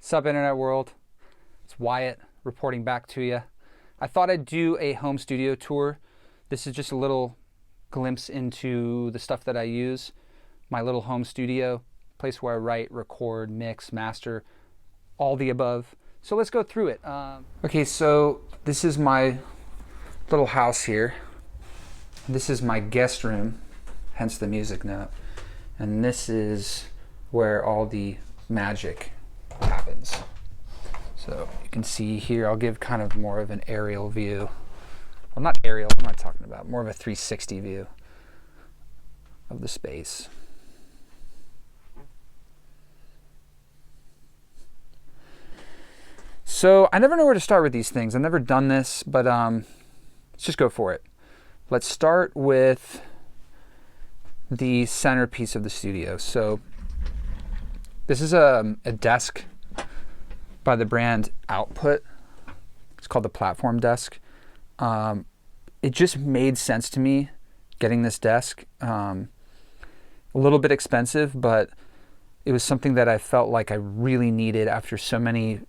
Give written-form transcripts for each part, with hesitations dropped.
Sup, Internet World? It's Wyatt reporting back to you. I thought I'd do a home studio tour. This is just a little glimpse into the stuff that I use. My little home studio, place where I write, record, mix, master, all the above. So let's go through it. Okay, so this is my little house here. This is my guest room, hence the music note. And this is where all the magic happens. So you can see here, I'll give kind of more of an aerial view. Well, not aerial, what am I talking about? More of a 360 view of the space. So I never know where to start with these things. I've never done this, but let's just go for it. Let's start with the centerpiece of the studio. So this is a desk by the brand Output. It's called the Platform Desk. It just made sense to me getting this desk. A little bit expensive, but it was something that I felt like I really needed after so many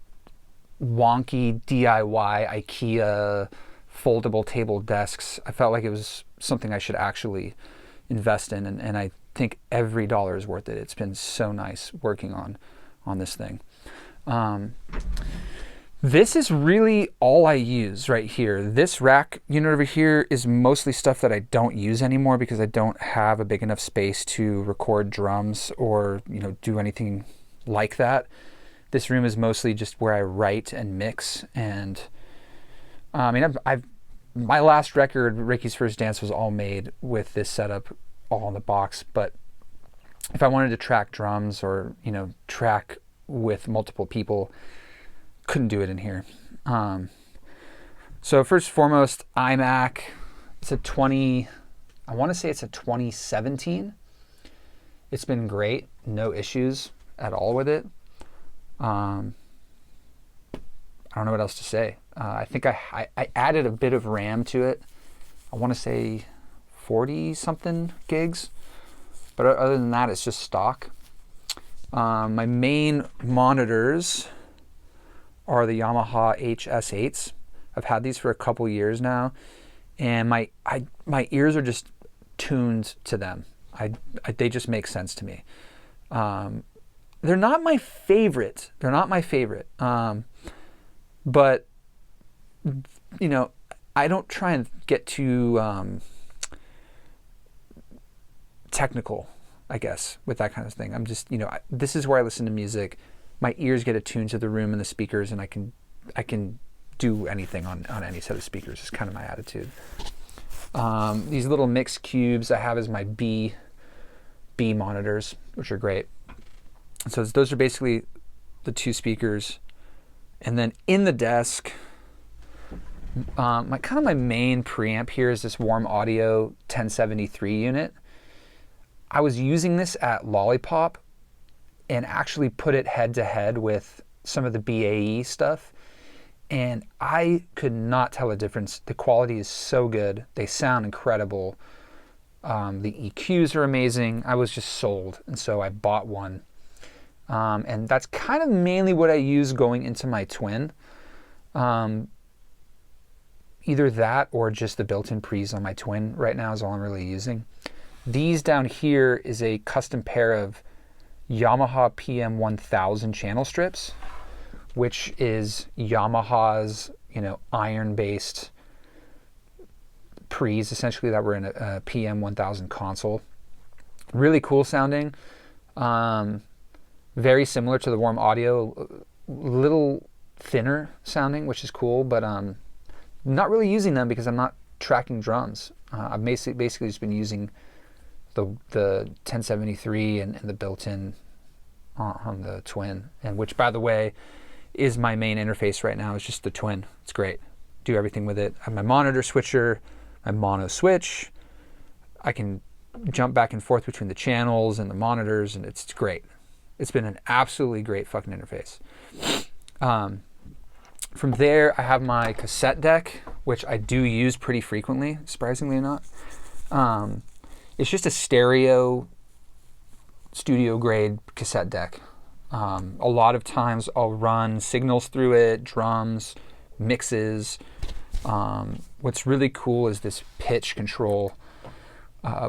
wonky DIY IKEA foldable table desks. I felt like it was something I should actually invest in, and I think every dollar is worth it. It's been so nice working on this thing. This is really all I use right here. This rack unit over here is mostly stuff that I don't use anymore because I don't have a big enough space to record drums or do anything like that. This room is mostly just where I write and mix. And my last record, Ricky's First Dance, was all made with this setup all in the box. But if I wanted to track drums or track with multiple people, couldn't do it in here. So first and foremost, iMac. It's I want to say it's a 2017. It's been great, no issues at all with it. I don't know what else to say. I think I added a bit of RAM to it. I want to say 40 something gigs, but other than that, it's just stock. My main monitors are the Yamaha HS8s. I've had these for a couple years now, and my ears are just tuned to them. They just make sense to me. They're not my favorite. But I don't try and get too technical, I guess, with that kind of thing. I'm just, this is where I listen to music. My ears get attuned to the room and the speakers, and I can do anything on any set of speakers. It's kind of my attitude. These little mix cubes I have as my B monitors, which are great. So those are basically the 2 speakers. And then in the desk, my main preamp here is this Warm Audio 1073 unit. I was using this at Lollipop and actually put it head to head with some of the BAE stuff, and I could not tell a difference. The quality is so good. They sound incredible. The EQs are amazing. I was just sold, and so I bought one. And that's kind of mainly what I use going into my Twin. Either that or just the built-in pre's on my Twin right now is all I'm really using. These down here is a custom pair of Yamaha PM1000 channel strips, which is Yamaha's, iron-based pre's, essentially, that were in a PM1000 console. Really cool sounding. Very similar to the Warm Audio, little thinner sounding, which is cool, but not really using them because I'm not tracking drums. I've basically just been using the 1073 and the built-in on the Twin, and which, by the way, is my main interface right now. It's just the Twin. It's great. Do everything with it. I have my monitor switcher, my mono switch. I can jump back and forth between the channels and the monitors, and it's great. It's been an absolutely great fucking interface. From there, I have my cassette deck, which I do use pretty frequently, surprisingly not. It's just a stereo studio grade cassette deck. A lot of times I'll run signals through it, drums, mixes. What's really cool is this pitch control,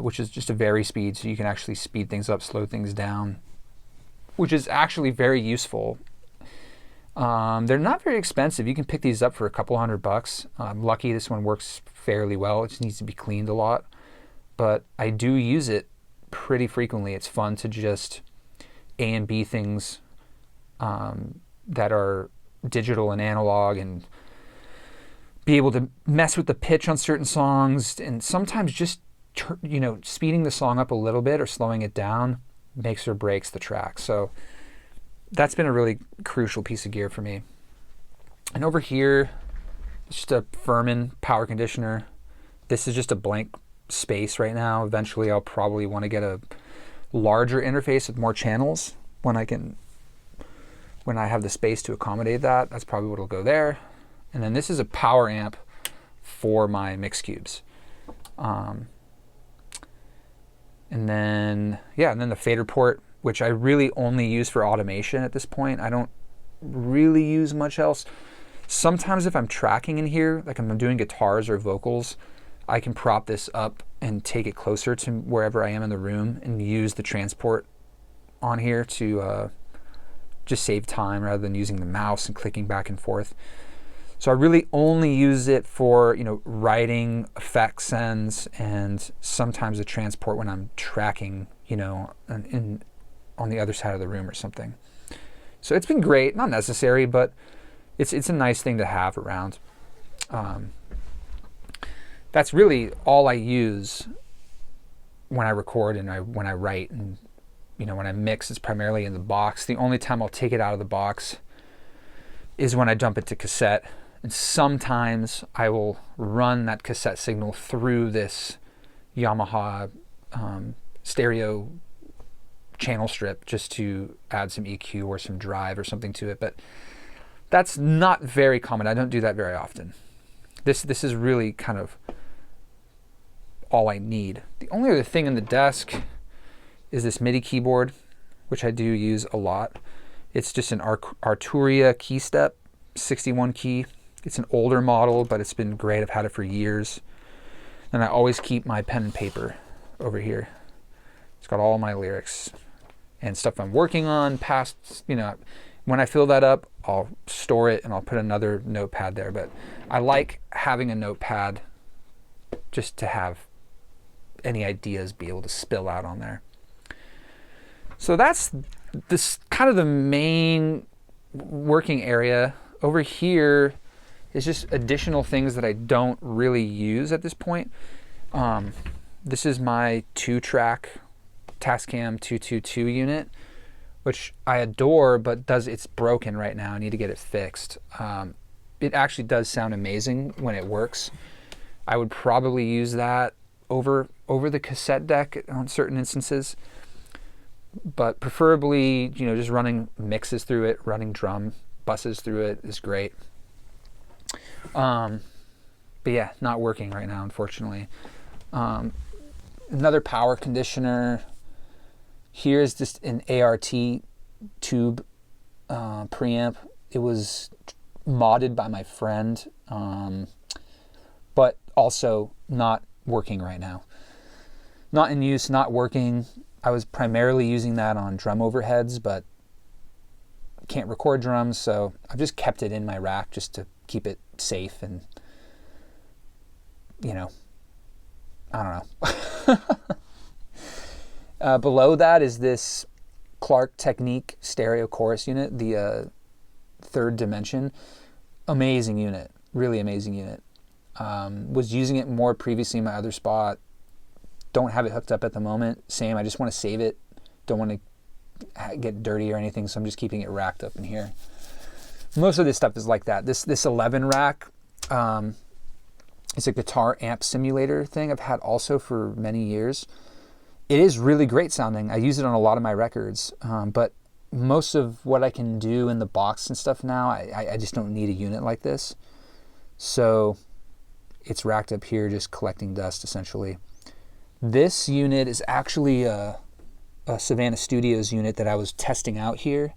which is just a vary speed, so you can actually speed things up, slow things down, which is actually very useful. They're not very expensive. You can pick these up for a couple $100. I'm lucky this one works fairly well. It just needs to be cleaned a lot. But I do use it pretty frequently. It's fun to just A and B things that are digital and analog, and be able to mess with the pitch on certain songs, and sometimes just speeding the song up a little bit or slowing it down makes or breaks the track. So that's been a really crucial piece of gear for me. And over here, just a Furman power conditioner. This is just a blank space right now. Eventually I'll probably want to get a larger interface with more channels when I have the space to accommodate that. That's probably what'll go there. And then this is a power amp for my mix cubes. And then the fader port, which I really only use for automation at this point. I don't really use much else. Sometimes if I'm tracking in here, like I'm doing guitars or vocals, I can prop this up and take it closer to wherever I am in the room and use the transport on here to just save time rather than using the mouse and clicking back and forth. So I really only use it for, writing, effect sends, and sometimes the transport when I'm tracking, on the other side of the room or something. So it's been great, not necessary, but it's a nice thing to have around. That's really all I use when I record and when I write, and when I mix, it's primarily in the box. The only time I'll take it out of the box is when I dump it to cassette. And sometimes I will run that cassette signal through this Yamaha stereo channel strip just to add some EQ or some drive or something to it. But that's not very common. I don't do that very often. This is really kind of all I need. The only other thing in the desk is this MIDI keyboard, which I do use a lot. It's just an Arturia key step, 61 key. It's an older model, but it's been great. I've had it for years. And I always keep my pen and paper over here. It's got all my lyrics and stuff I'm working on past, when I fill that up, I'll store it and I'll put another notepad there. But I like having a notepad just to have any ideas be able to spill out on there. So that's this kind of the main working area. Over here is just additional things that I don't really use at this point. This is my 2-track Tascam 222 unit, which I adore, but it's broken right now. I need to get it fixed. It actually does sound amazing when it works. I would probably use that over the cassette deck on certain instances, but preferably, just running mixes through it, running drum buses through it is great. But yeah, not working right now, unfortunately. Another power conditioner. Here's just an ART tube preamp. It was modded by my friend, but also not working right now. Not in use, not working. I was primarily using that on drum overheads, but can't record drums, so I've just kept it in my rack just to keep it safe, and I don't know. Below that is this Clark Technique stereo chorus unit, the third dimension. Amazing unit, really amazing unit. Was using it more previously in my other spot. Don't have it hooked up at the moment. Same, I just want to save it. Don't want to get dirty or anything, so I'm just keeping it racked up in here. Most of this stuff is like that. This 11 rack, it's a guitar amp simulator thing I've had also for many years. It is really great sounding. I use it on a lot of my records, but most of what I can do in the box and stuff now, I just don't need a unit like this. So it's racked up here just collecting dust essentially. This unit is actually a Savannah Studios unit that I was testing out here.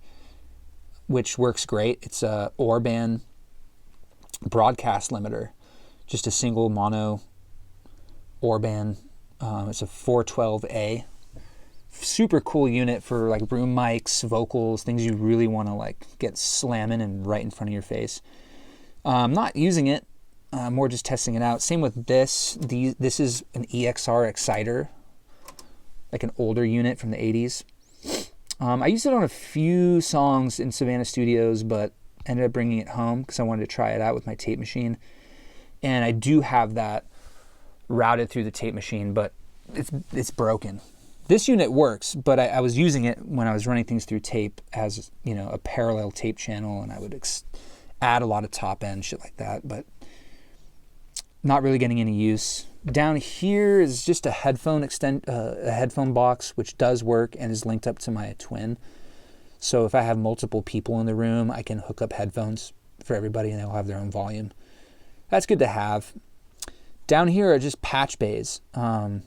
which works great. It's a Orban broadcast limiter, just a single mono Orban. It's a 412A. Super cool unit for like room mics, vocals, things you really want to like get slamming and right in front of your face. I'm not using it, more just testing it out. Same with this. This is an EXR exciter, like an older unit from the 80s. I used it on a few songs in Savannah Studios, but ended up bringing it home because I wanted to try it out with my tape machine. And I do have that routed through the tape machine, but it's broken. This unit works, but I was using it when I was running things through tape as, you know, a parallel tape channel, and I would add a lot of top end, shit like that, but not really getting any use. Down here is just a headphone box, which does work and is linked up to my twin. So if I have multiple people in the room, I can hook up headphones for everybody and they'll have their own volume. That's good to have. Down here are just patch bays. And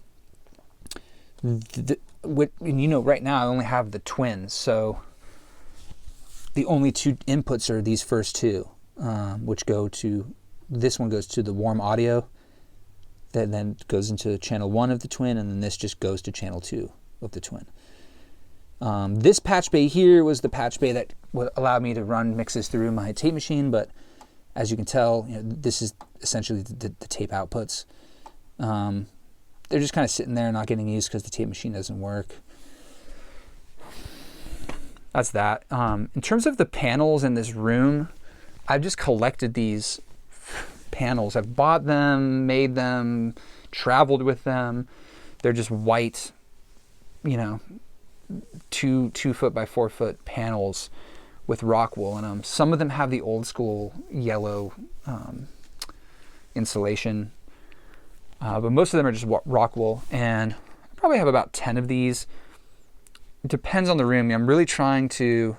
you know, right now I only have the twins, so the only two inputs are these first two, which go to, this one goes to the warm audio, that then goes into channel 1 of the twin, and then this just goes to channel 2 of the twin. This patch bay here was the patch bay that would allow me to run mixes through my tape machine, but as you can tell, you know, this is essentially the tape outputs. They're just kind of sitting there not getting used because the tape machine doesn't work. That's that. In terms of the panels in this room, I've just collected these panels. I've bought them, made them, traveled with them. They're just white, you know, 2 foot by 4 foot panels with rock wool in them. Some of them have the old school yellow insulation, but most of them are just rock wool. And I probably have about 10 of these. It depends on the room. I'm really trying to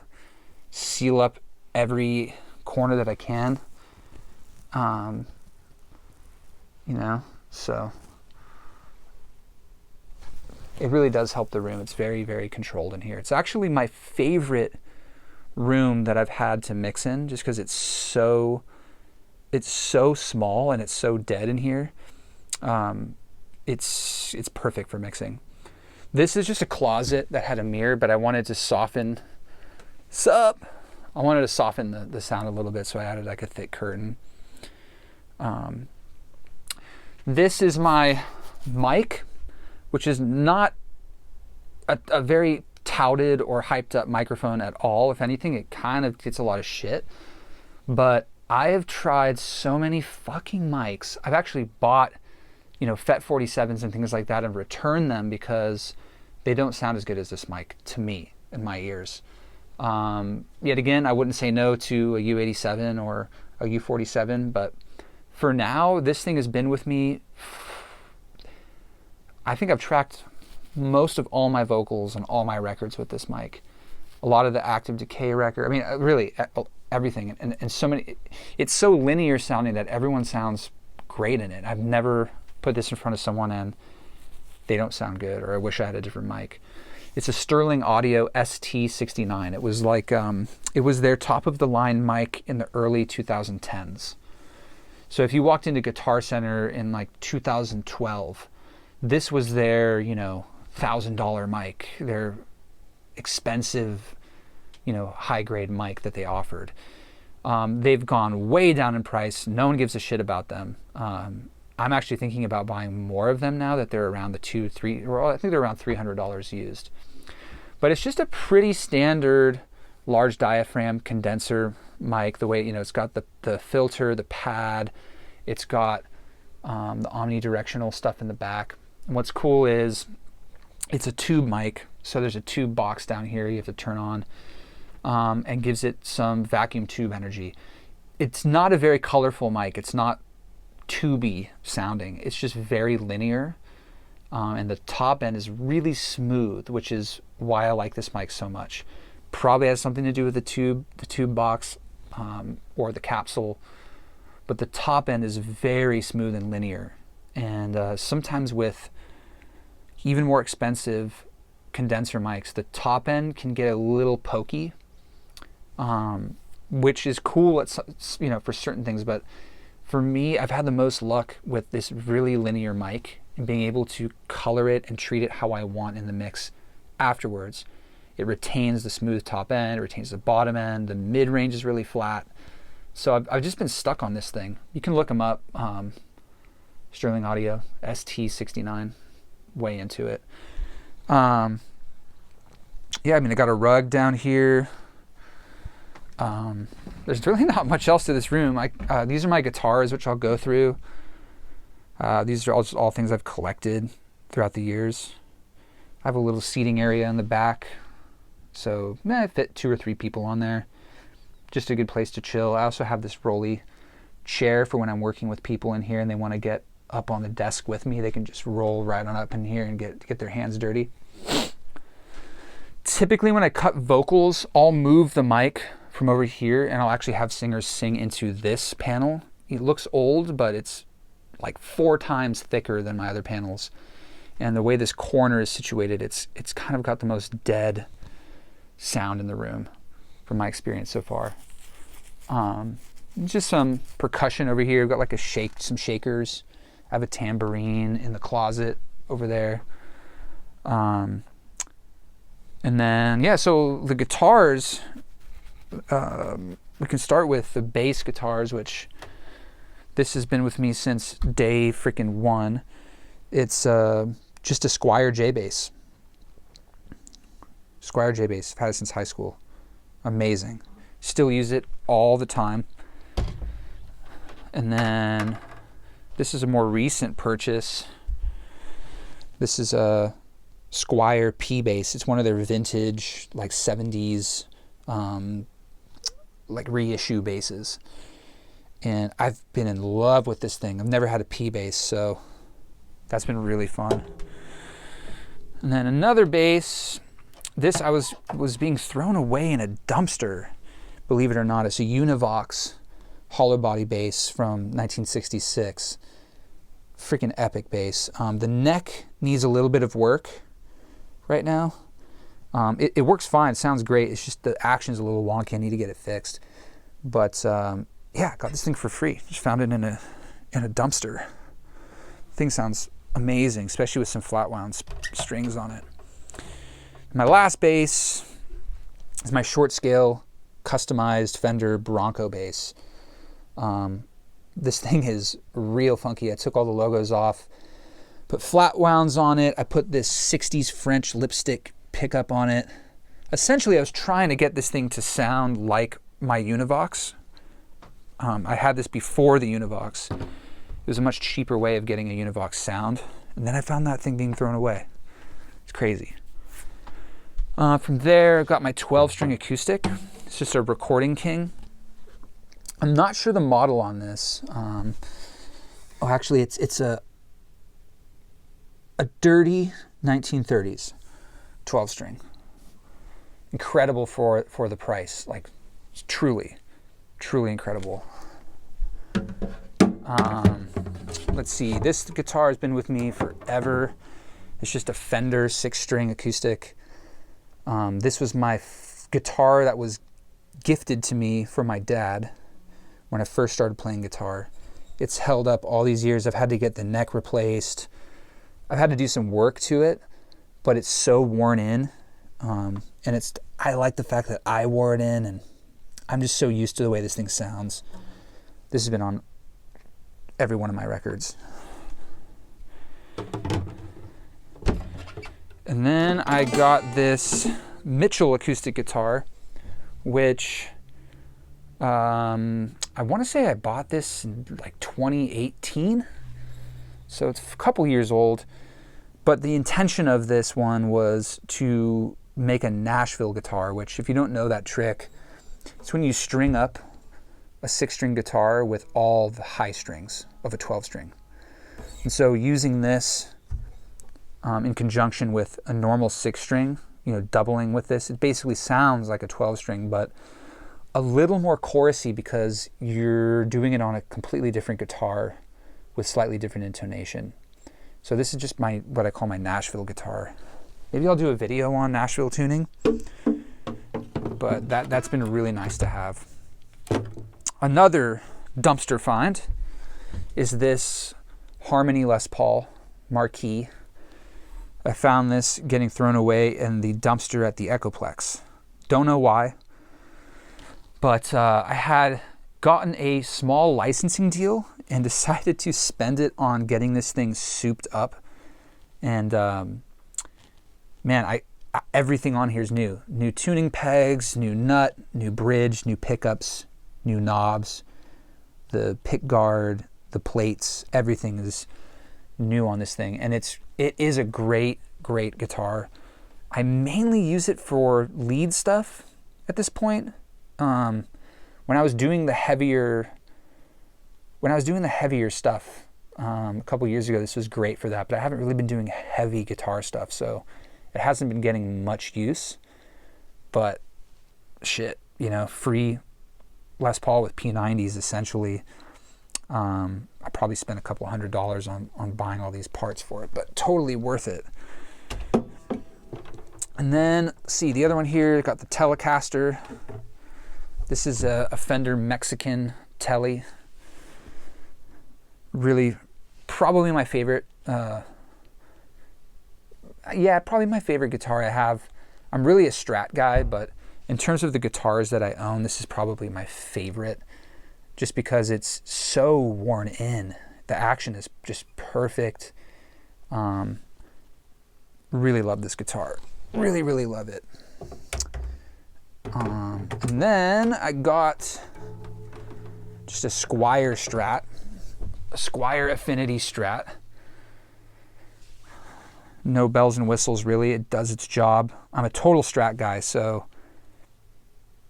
seal up every corner that I can. You know, so it really does help the room. It's very, very controlled in here. It's actually my favorite room that I've had to mix in, just because it's so small and it's so dead in here. It's perfect for mixing. This is just a closet that had a mirror, but I wanted to soften. I wanted to soften the sound a little bit, so I added like a thick curtain. This is my mic, which is not a very touted or hyped up microphone at all. If anything, it kind of gets a lot of shit. But I have tried so many fucking mics. I've actually bought, you know, FET 47s and things like that and returned them because they don't sound as good as this mic to me in my ears. Yet again, I wouldn't say no to a U87 or a U47, but for now, this thing has been with me. I think I've tracked most of all my vocals and all my records with this mic. A lot of the Active Decay record, I mean, really everything. And so many, it's so linear sounding that everyone sounds great in it. I've never put this in front of someone and they don't sound good, or I wish I had a different mic. It's a Sterling Audio ST69. It was like, it was their top of the line mic in the early 2010s. So if you walked into Guitar Center in like 2012, this was their, you know, $1,000 mic, their expensive, you know, high grade mic that they offered. They've gone way down in price. No one gives a shit about them. I'm actually thinking about buying more of them now that they're around the I think they're around $300 used. But it's just a pretty standard large diaphragm condenser mic. The way, you know, it's got the filter, the pad, it's got the omnidirectional stuff in the back. And what's cool is it's a tube mic, so there's a tube box down here you have to turn on, and gives it some vacuum tube energy. It's not a very colorful mic. It's not tubey sounding. It's just very linear, and the top end is really smooth, which is why I like this mic so much. Probably has something to do with the tube box, or the capsule, but the top end is very smooth and linear. And sometimes with even more expensive condenser mics, the top end can get a little pokey, which is cool at, you know, for certain things. But for me, I've had the most luck with this really linear mic and being able to color it and treat it how I want in the mix afterwards. It retains the smooth top end, it retains the bottom end, the mid-range is really flat. So I've just been stuck on this thing. You can look them up, Sterling Audio, ST69, way into it. Yeah, I mean, I got a rug down here. There's really not much else to this room. These are my guitars, which I'll go through. These are all things I've collected throughout the years. I have a little seating area in the back, so I fit 2 or 3 people on there. Just a good place to chill. I also have this rolly chair for when I'm working with people in here and they want to get up on the desk with me. They can just roll right on up in here and get their hands dirty. Typically when I cut vocals, I'll move the mic from over here and I'll actually have singers sing into this panel. It looks old, but it's like 4 times thicker than my other panels. And the way this corner is situated, it's kind of got the most dead sound in the room from my experience so far. Just some percussion over here. I've got like some shakers. I have a tambourine in the closet over there. And then, yeah, so the guitars, we can start with the bass guitars, which this has been with me since day freaking 1. It's just a Squier J bass. Squier J bass. I've had it since high school. Amazing. Still use it all the time. And then this is a more recent purchase. This is a Squier P bass. It's one of their vintage, like 70s, like reissue basses. And I've been in love with this thing. I've never had a P bass, so that's been really fun. And then another bass. This I was being thrown away in a dumpster, believe it or not. It's a Univox hollow body bass from 1966. Freaking epic bass. The neck needs a little bit of work right now. It works fine. It sounds great. It's just the action's a little wonky. I need to get it fixed. But yeah, I got this thing for free. Just found it in a dumpster. Thing sounds amazing, especially with some flat wound strings on it. My last bass is my short scale customized Fender Bronco bass. This thing is real funky. I took all the logos off, put flat wounds on it. I put this 60s French lipstick pickup on it. Essentially, I was trying to get this thing to sound like my Univox. I had this before the Univox. It was a much cheaper way of getting a Univox sound. And then I found that thing being thrown away. It's crazy. From there, I've got my 12-string acoustic. It's just a Recording King. I'm not sure the model on this. Actually, it's a dirty 1930s 12-string. Incredible for the price. Like, truly incredible. Let's see. This guitar has been with me forever. It's just a Fender 6-string acoustic. This was my guitar that was gifted to me from my dad when I first started playing guitar. It's held up all these years. I've had to get the neck replaced. I've had to do some work to it, but it's so worn in. And I like the fact that I wore it in, and I'm just so used to the way this thing sounds. This has been on every one of my records. And then I got this Mitchell acoustic guitar, which I want to say I bought this in like 2018. So it's a couple years old. But the intention of this one was to make a Nashville guitar, which, if you don't know that trick, it's when you string up a 6-string guitar with all the high strings of a 12-string. And so using this in conjunction with a normal 6-string, doubling with this, it basically sounds like a 12-string, but a little more chorusy because you're doing it on a completely different guitar with slightly different intonation. So this is just what I call my Nashville guitar. Maybe I'll do a video on Nashville tuning. but that's been really nice to have. Another dumpster find is this Harmony Les Paul Marquee. I found this getting thrown away in the dumpster at the Echoplex. Don't know why, but I had gotten a small licensing deal and decided to spend it on getting this thing souped up. And man, everything on here is new. New tuning pegs, new nut, new bridge, new pickups, new knobs, the pick guard, the plates, everything is new on this thing. And it is a great guitar. I mainly use it for lead stuff at this point. When I was doing the heavier stuff a couple years ago, this was great for that, but I haven't really been doing heavy guitar stuff, so it hasn't been getting much use. But shit, you know, free Les Paul with P90s essentially. I probably spent a couple $100 on buying all these parts for it, but totally worth it. And then, see, the other one here, got the Telecaster. This is a Fender Mexican Tele. Really, probably my favorite. Probably my favorite guitar I have. I'm really a Strat guy, but in terms of the guitars that I own, this is probably my favorite, just because it's so worn in. The action is just perfect. Really love this guitar. Really love it. And then I got just a Squier Strat, a Squier Affinity Strat. No bells and whistles, really. It does its job. I'm a total Strat guy, so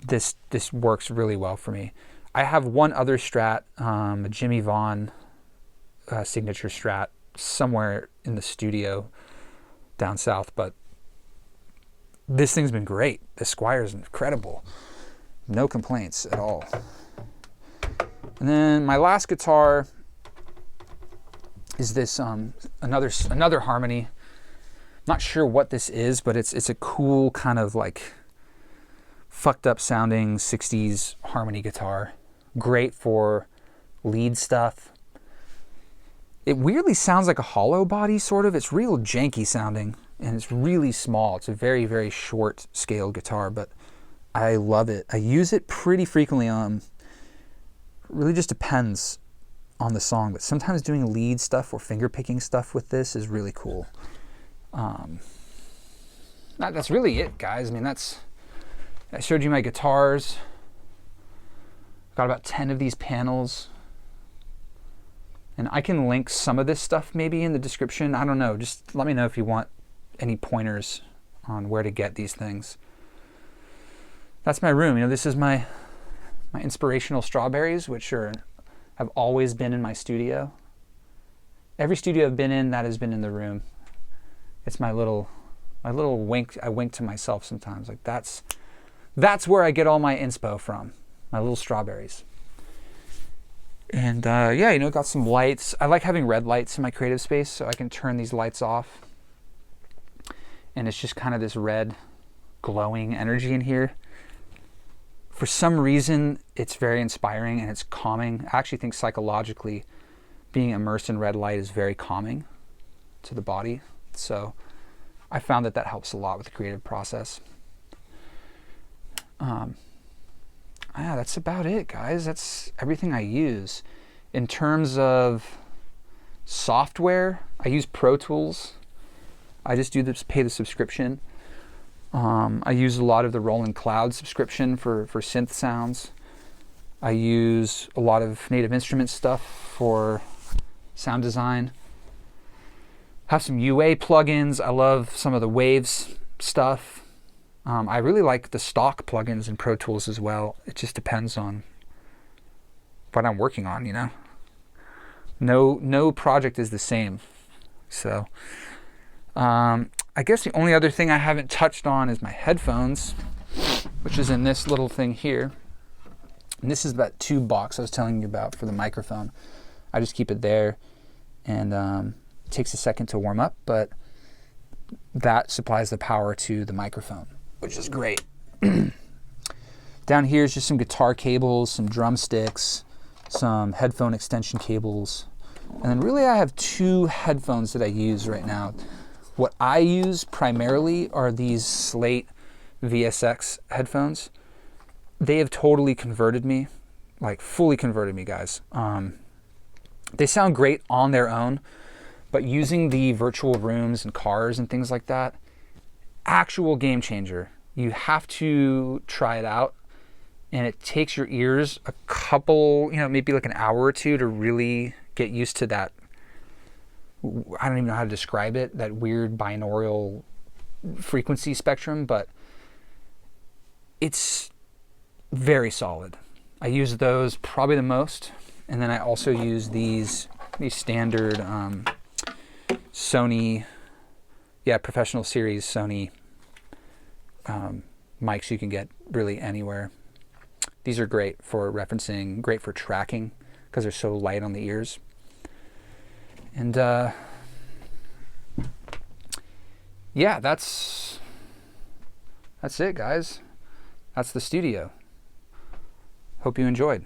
this works really well for me. I have one other Strat, a Jimmy Vaughn signature Strat, somewhere in the studio down south, but this thing's been great. The Squier is incredible. No complaints at all. And then my last guitar is this another Harmony. Not sure what this is, but it's a cool kind of like fucked up sounding 60s Harmony guitar. Great for lead stuff. It weirdly sounds like a hollow body, sort of. It's real janky sounding, and it's really small. It's a very short scale guitar, but I love it. I use it pretty frequently. Really just depends on the song, but sometimes doing lead stuff or finger picking stuff with this is really cool. That's really it, guys. I mean, I showed you my guitars. Got about 10 of these panels. And I can link some of this stuff maybe in the description. I don't know. Just let me know if you want any pointers on where to get these things. That's my room. You know, this is my inspirational strawberries, which have always been in my studio. Every studio I've been in, that has been in the room. It's my little wink. I wink to myself sometimes. Like that's where I get all my inspo from. My little strawberries. And got some lights. I like having red lights in my creative space, so I can turn these lights off. And it's just kind of this red glowing energy in here. For some reason, it's very inspiring and it's calming. I actually think psychologically being immersed in red light is very calming to the body. So I found that helps a lot with the creative process. That's about it, guys. That's everything I use. In terms of software, I use Pro Tools. I just pay the subscription. I use a lot of the Roland Cloud subscription for synth sounds. I use a lot of Native Instruments stuff for sound design. Have some UA plugins. I love some of the Waves stuff. I really like the stock plugins in Pro Tools as well. It just depends on what I'm working on, you know. No project is the same. So I guess the only other thing I haven't touched on is my headphones, which is in this little thing here. And this is that tube box I was telling you about for the microphone. I just keep it there, and it takes a second to warm up, but that supplies the power to the microphone, which is great. Down here is just some guitar cables, some drumsticks, some headphone extension cables. And then really I have 2 headphones that I use right now. What I use primarily are these Slate VSX headphones. They have totally converted me, like fully converted me, guys. They sound great on their own, but using the virtual rooms and cars and things like that, actual game changer. You have to try it out, and it takes your ears a couple, maybe like an hour or 2 to really get used to that. I don't even know how to describe it, that weird binaural frequency spectrum, but it's very solid. I use those probably the most, and then I also use these standard Sony, professional series Sony mics you can get really anywhere. These are great for referencing, great for tracking because they're so light on the ears. And that's it, guys. That's the studio. Hope you enjoyed.